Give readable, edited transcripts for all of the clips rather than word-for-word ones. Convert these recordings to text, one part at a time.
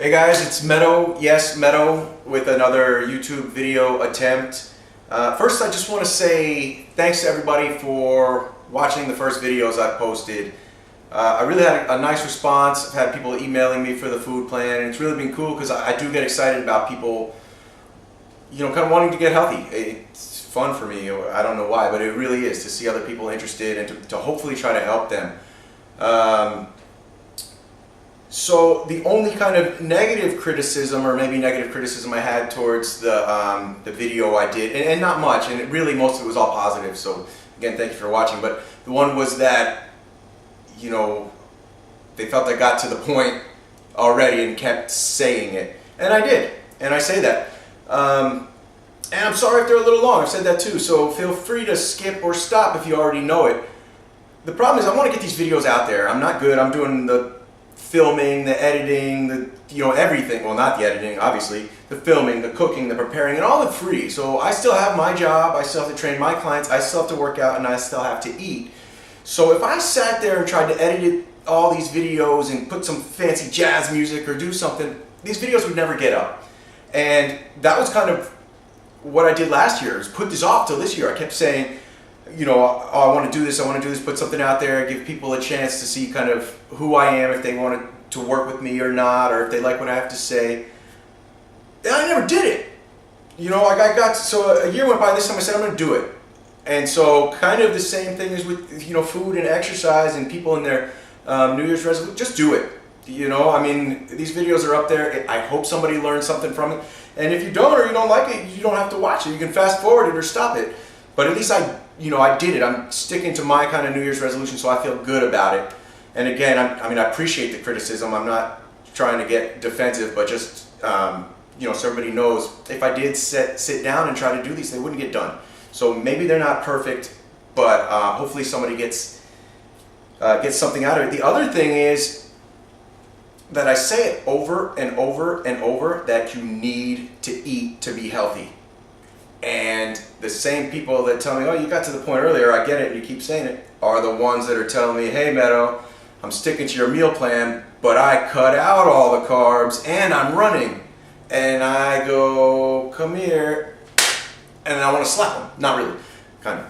Hey guys, it's Meadow, yes, Meadow, with another YouTube video attempt. First, I just want to say thanks to everybody for watching the first videos I've posted. I really had a nice response. I've had people emailing me for the food plan, and it's really been cool because I do get excited about people, kind of wanting to get healthy. It's fun for me. I don't know why, but it really is to see other people interested and to hopefully try to help them. So the only kind of negative criticism, or maybe negative criticism I had towards the video I did, and not much, and really most of it was all positive, so again, thank you for watching, but the one was that, they felt I got to the point already and kept saying it, and I did, and I say that. And I'm sorry if they're a little long, I've said that too, so feel free to skip or stop if you already know it. The problem is I want to get these videos out there. I'm not good, I'm doing the filming, the editing, everything. Well, not the editing, obviously. The filming, the cooking, the preparing, and all the free. So I still have my job, I still have to train my clients, I still have to work out, and I still have to eat. So if I sat there and tried to edit all these videos and put some fancy jazz music or do something, these videos would never get up. And that was kind of what I did last year, is put this off till this year. I kept saying, oh, I want to do this, put something out there, give people a chance to see kind of who I am, if they wanted to work with me or not, or if they like what I have to say. And I never did it. So a year went by, this time I said I'm going to do it. And so kind of the same thing as with, food and exercise and people in their New Year's resolution, just do it. These videos are up there. I hope somebody learns something from it. And if you don't, or you don't like it, you don't have to watch it. You can fast forward it or stop it. But at least I did it. I'm sticking to my kind of New Year's resolution, so I feel good about it. And again, I appreciate the criticism. I'm not trying to get defensive, but just, so everybody knows, if I did sit down and try to do these, they wouldn't get done. So maybe they're not perfect, but hopefully somebody gets something out of it. The other thing is that I say it over and over and over, that you need to eat to be healthy. And the same people that tell me, oh, you got to the point earlier, I get it, and you keep saying it, are the ones that are telling me, hey Meadow, I'm sticking to your meal plan, but I cut out all the carbs and I'm running. And I go, come here, and I want to slap them. Not really, kind of.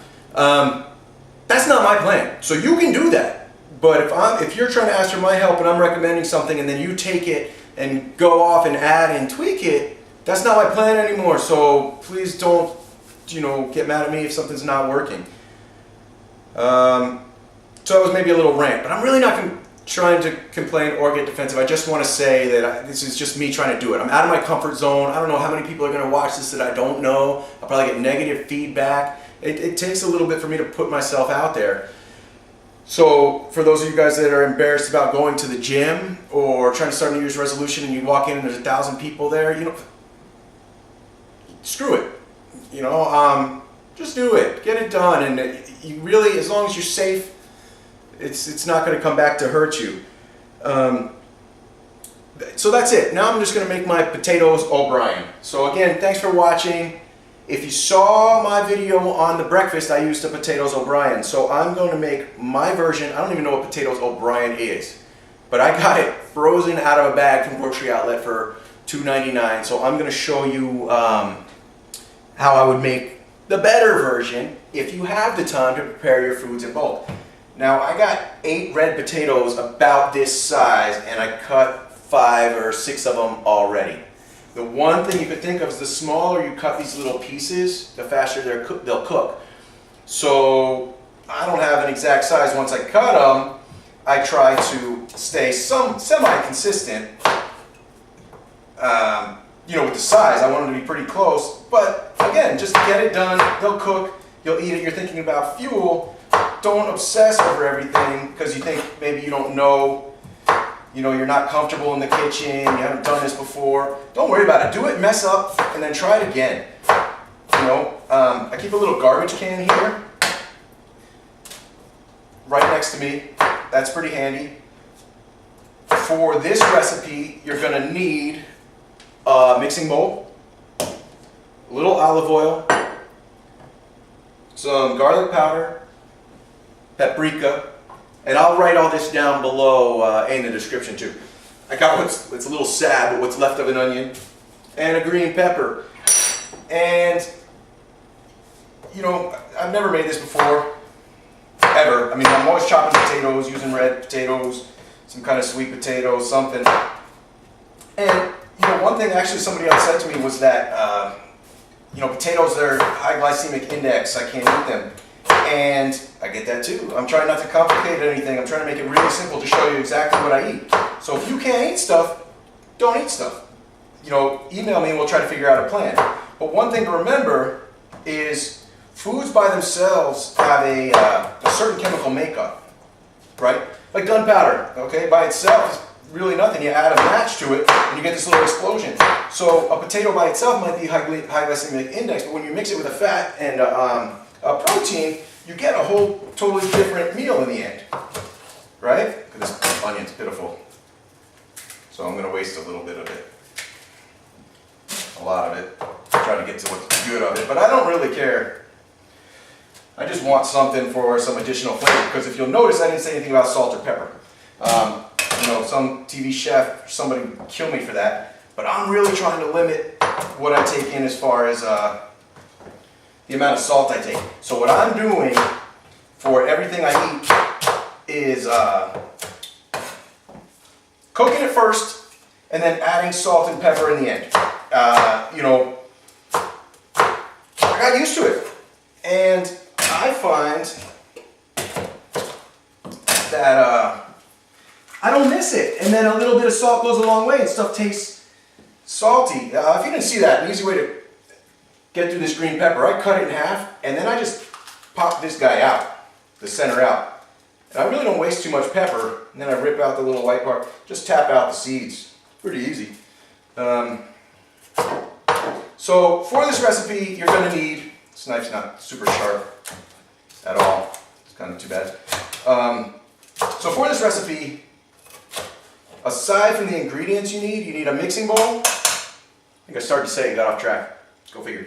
That's not my plan. So you can do that. But if you're trying to ask for my help and I'm recommending something and then you take it and go off and add and tweak it, that's not my plan anymore, so please don't, get mad at me if something's not working. So that was maybe a little rant, but I'm really not trying to complain or get defensive. I just want to say that this is just me trying to do it. I'm out of my comfort zone. I don't know how many people are going to watch this that I don't know. I'll probably get negative feedback. It takes a little bit for me to put myself out there. So for those of you guys that are embarrassed about going to the gym or trying to start a New Year's resolution and you walk in and there's 1,000 people there, screw it, just do it, get it done, and you really, as long as you're safe, it's not going to come back to hurt you. So that's it. Now I'm just going to make my potatoes OBrien. So again, thanks for watching. If you saw my video on the breakfast, I used the potatoes OBrien. So I'm going to make my version. I don't even know what potatoes OBrien is, but I got it frozen out of a bag from Grocery Outlet for $2.99. So I'm going to show you how I would make the better version if you have the time to prepare your foods in bulk. Now I got 8 red potatoes about this size, and I cut 5 or 6 of them already. The one thing you could think of is the smaller you cut these little pieces, the faster they'll cook. So I don't have an exact size. Once I cut them, I try to stay semi-consistent. With the size, I want them to be pretty close, but again, just get it done, they'll cook, you'll eat it. You're thinking about fuel, don't obsess over everything because you think maybe you don't know, you're not comfortable in the kitchen, you haven't done this before. Don't worry about it, do it, mess up, and then try it again. I keep a little garbage can here, right next to me, that's pretty handy. For this recipe, you're going to need a mixing bowl, a little olive oil, some garlic powder, paprika, and I'll write all this down below in the description too. I got it's a little sad, but what's left of an onion, and a green pepper. And, you know, I've never made this before, ever. I mean, I'm always chopping potatoes, using red potatoes, some kind of sweet potatoes, something. And, you know, one thing actually somebody else said to me was that, you know, potatoes, they're high glycemic index, I can't eat them. And I get that too. I'm trying not to complicate anything. I'm trying to make it really simple to show you exactly what I eat. So if you can't eat stuff, don't eat stuff. You know, email me and we'll try to figure out a plan. But one thing to remember is foods by themselves have a certain chemical makeup, right? Like gunpowder, okay, by itself is really nothing. You add a match to it and you get this little explosion. So a potato by itself might be high glycemic index, but when you mix it with a fat and a protein, you get a whole totally different meal in the end, right? Because this onion's pitiful. So I'm going to waste a little bit of it. A lot of it. Try to get to what's good of it, but I don't really care. I just want something for some additional flavor, because if you'll notice, I didn't say anything about salt or pepper. You know, some TV chef, somebody kill me for that, but I'm really trying to limit what I take in as far as the amount of salt I take. So what I'm doing for everything I eat is cooking it first and then adding salt and pepper in the end. You know, I got used to it, and I find that I don't miss it, and then a little bit of salt goes a long way and stuff tastes salty. If you didn't see that, an easy way to get through this green pepper, I cut it in half and then I just pop this guy out, the center out. And I really don't waste too much pepper, and then I rip out the little white part, just tap out the seeds. Pretty easy. So for this recipe, you're going to need, this knife's not super sharp at all, it's kind of too bad. So for this recipe, aside from the ingredients you need a mixing bowl. I think I started to say, got off track. Go figure.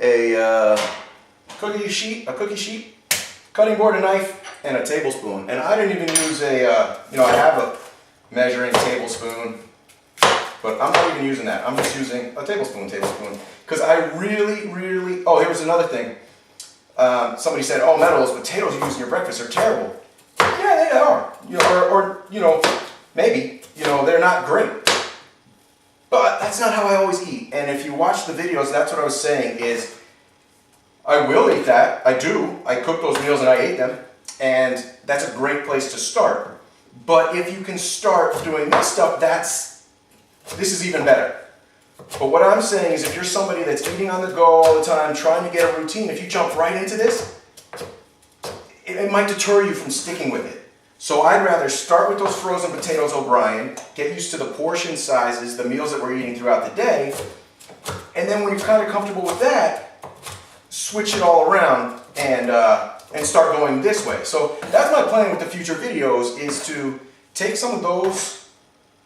A cookie sheet, cutting board, a knife, and a tablespoon. And I didn't even use a, you know, I have a measuring tablespoon, but I'm not even using that. I'm just using a tablespoon. Because I really, oh, here was another thing. Somebody said, oh, Meadow, those potatoes you use in your breakfast are terrible. Yeah, they are. You know, or you know, maybe, you know, they're not great. But that's not how I always eat. And if you watch the videos, that's what I was saying is, I will eat that. I do. I cook those meals and I ate them. And that's a great place to start. But if you can start doing this stuff, this is even better. But what I'm saying is, if you're somebody that's eating on the go all the time, trying to get a routine, if you jump right into this, it might deter you from sticking with it. So I'd rather start with those frozen potatoes OBrien, get used to the portion sizes, the meals that we're eating throughout the day, and then when you're kind of comfortable with that, switch it all around and start going this way. So that's my plan with the future videos, is to take some of those,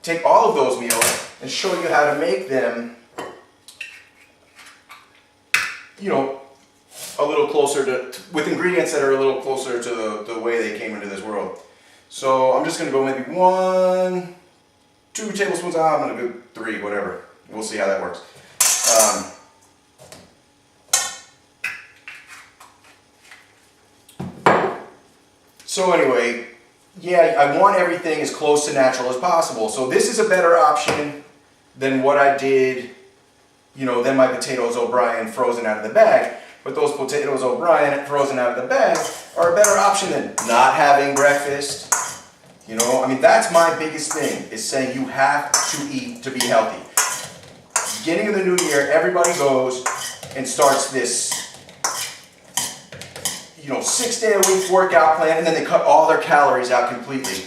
take all of those meals and show you how to make them, you know, a little closer to, with ingredients that are a little closer to the way they came into this world. So I'm just going to go maybe 1, 2 tablespoons. I'm going to go 3, whatever. We'll see how that works. So anyway, yeah, I want everything as close to natural as possible. So this is a better option than what I did, you know, than my potatoes OBrien frozen out of the bag. But those potatoes OBrien frozen out of the bag are a better option than not having breakfast. You know, I mean, that's my biggest thing, is saying you have to eat to be healthy. Beginning of the new year, everybody goes and starts this, you know, 6-day-a-week workout plan, and then they cut all their calories out completely.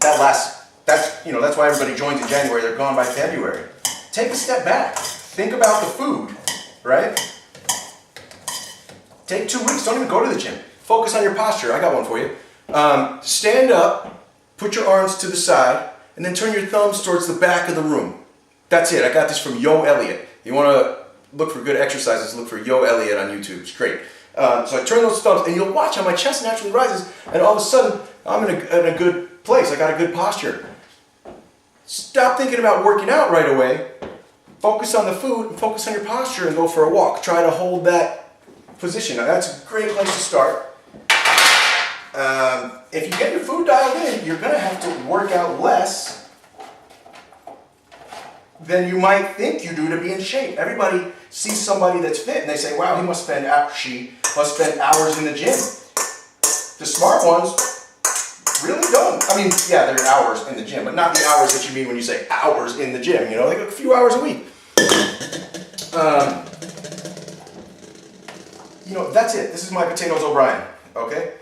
That's, you know, that's why everybody joins in January. They're gone by February. Take a step back. Think about the food, right? Take 2 weeks. Don't even go to the gym. Focus on your posture. I got one for you. Stand up, put your arms to the side, and then turn your thumbs towards the back of the room. That's it. I got this from Yo Elliott. You want to look for good exercises, look for Yo Elliott on YouTube. It's great. So I turn those thumbs, and you'll watch how my chest naturally rises, and all of a sudden, I'm in a good place. I got a good posture. Stop thinking about working out right away. Focus on the food, focus on your posture, and go for a walk. Try to hold that position. Now, that's a great place to start. If you get your food dialed in, you're going to have to work out less than you might think you do to be in shape. Everybody sees somebody that's fit and they say, wow, she must spend hours in the gym. The smart ones really don't. I mean, yeah, there are hours in the gym, but not the hours that you mean when you say hours in the gym, you know, like a few hours a week. You know, that's it. This is my potatoes O'Brien, okay?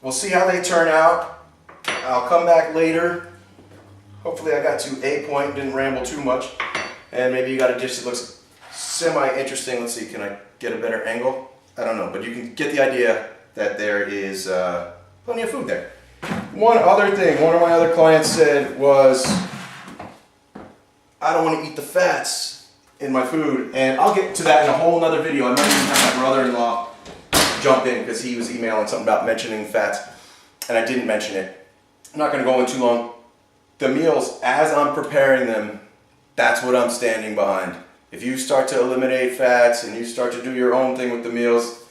We'll see how they turn out. I'll come back later. Hopefully I got to a point, didn't ramble too much. And maybe you got a dish that looks semi-interesting. Let's see, can I get a better angle? I don't know, but you can get the idea that there is plenty of food there. One other thing, one of my other clients said was, I don't want to eat the fats in my food. And I'll get to that in a whole nother video. I might even have my brother-in-law jump in because he was emailing something about mentioning fats and I didn't mention it. I'm not going to go in too long. The meals, as I'm preparing them, that's what I'm standing behind. If you start to eliminate fats and you start to do your own thing with the meals,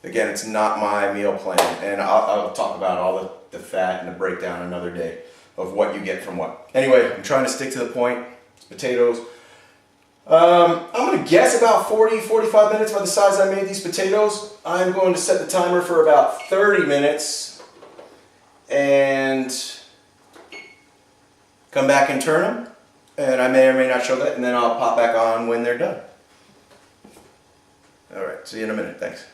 again, it's not my meal plan. And I'll talk about all the fat and the breakdown another day of what you get from what. Anyway, I'm trying to stick to the point. It's potatoes. I'm going to guess about 40-45 minutes by the size I made these potatoes. I'm going to set the timer for about 30 minutes and come back and turn them. And I may or may not show that, and then I'll pop back on when they're done. All right, see you in a minute. Thanks.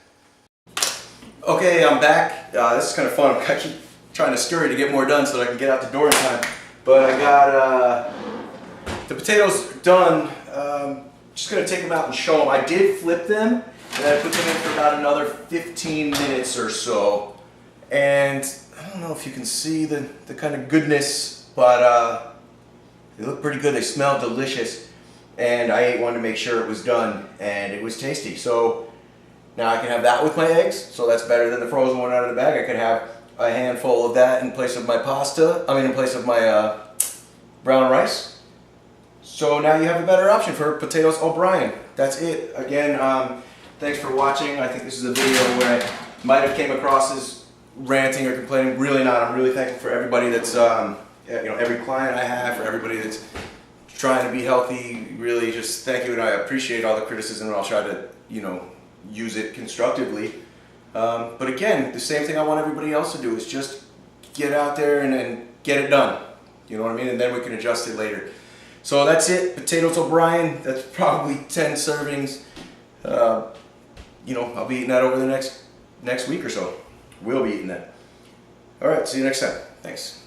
Okay, I'm back. This is kind of fun. I keep trying to scurry to get more done so that I can get out the door in time. But I got the potatoes done. Just going to take them out and show them. I did flip them, and I put them in for about another 15 minutes or so. And I don't know if you can see the kind of goodness, but they look pretty good. They smell delicious. And I ate one to make sure it was done, and it was tasty. So now I can have that with my eggs, so that's better than the frozen one out of the bag. I could have a handful of that in place of my in place of my brown rice. So now you have a better option for potatoes O'Brien. That's it. Again, thanks for watching. I think this is a video where I might have came across as ranting or complaining. Really not. I'm really thankful for everybody that's, every client I have, for everybody that's trying to be healthy. Really just thank you, and I appreciate all the criticism, and I'll try to, use it constructively. But again, the same thing I want everybody else to do is just get out there and get it done. You know what I mean? And then we can adjust it later. So that's it, potatoes O'Brien. That's probably 10 servings. I'll be eating that over the next week or so. We'll be eating that. All right, see you next time. Thanks.